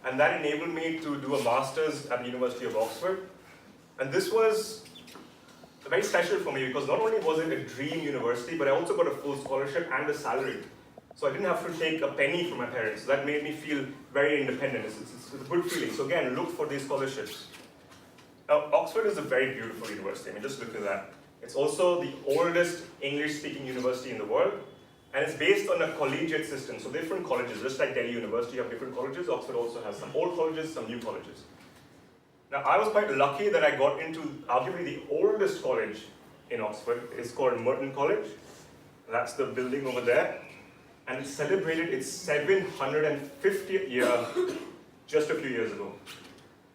and that enabled me to do a master's at the University of Oxford. And this was very special for me because not only was it a dream university, but I also got a full scholarship and a salary. So I didn't have to take a penny from my parents. So that made me feel very independent. It's a good feeling. So again, look for these scholarships. Now, Oxford is a very beautiful university. I mean, just look at that. It's also the oldest English-speaking university in the world, and it's based on a collegiate system. So different colleges, just like Delhi University, you have different colleges. Oxford also has some old colleges, some new colleges. Now, I was quite lucky that I got into arguably the oldest college in Oxford. It's called Merton College. That's the building over there. And it celebrated its 750th year just a few years ago.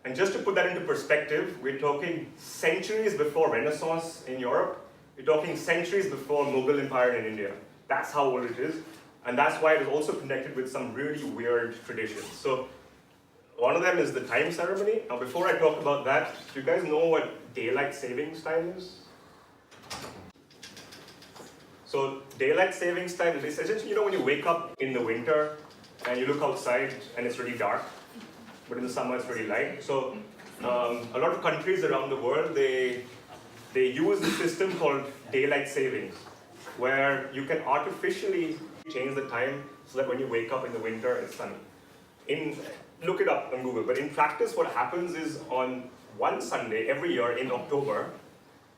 And just to put that into perspective, we're talking centuries before Renaissance in Europe. We're talking centuries before Mughal Empire in India. That's how old it is. And that's why it is also connected with some really weird traditions. So one of them is the time ceremony. Now before I talk about that, do you guys know what daylight savings time is? So daylight savings time is essentially, you know, when you wake up in the winter and you look outside and it's really dark, but in the summer it's really light. So a lot of countries around the world, they use a system called daylight savings, where you can artificially change the time so that when you wake up in the winter, it's sunny. Look it up on Google, but in practice what happens is on one Sunday every year in October,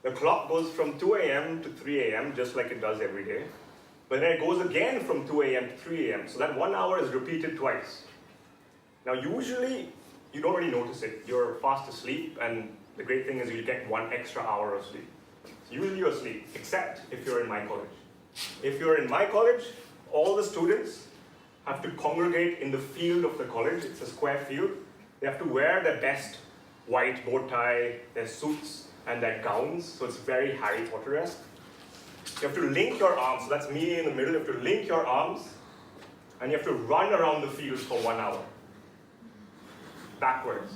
the clock goes from 2 a.m. to 3 a.m. just like it does every day. But then it goes again from 2 a.m. to 3 a.m. So that 1 hour is repeated twice. Now usually, you don't really notice it. You're fast asleep, and the great thing is you get 1 extra hour of sleep. So usually you're asleep, except if you're in my college. If you're in my college, all the students have to congregate in the field of the college. It's a square field. They have to wear their best white bow tie, their suits, and their gowns, so it's very Harry Potter-esque. You have to link your arms, so that's me in the middle. You have to link your arms, and you have to run around the field for 1 hour. Backwards.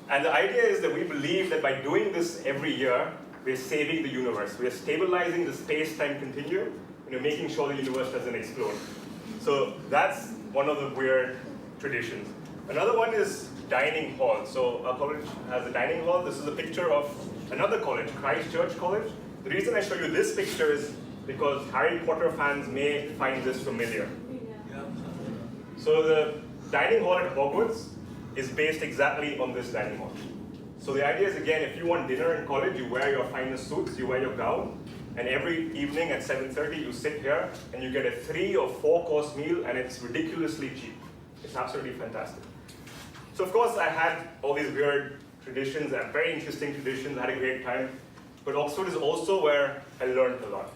And the idea is that we believe that by doing this every year, we're saving the universe. We're stabilizing the space-time continuum, and we're making sure the universe doesn't explode. So that's one of the weird traditions. Another one is dining hall. So our college has a dining hall. This is a picture of another college, Christ Church College. The reason I show you this picture is because Harry Potter fans may find this familiar. Yeah. So the dining hall at Hogwarts is based exactly on this dining hall. So the idea is, again, if you want dinner in college, you wear your finest suits, you wear your gown, and every evening at 7:30 you sit here and you get a 3 or 4 course meal, and it's ridiculously cheap. It's absolutely fantastic. So of course I had all these weird traditions, very interesting traditions, I had a great time. But Oxford is also where I learned a lot.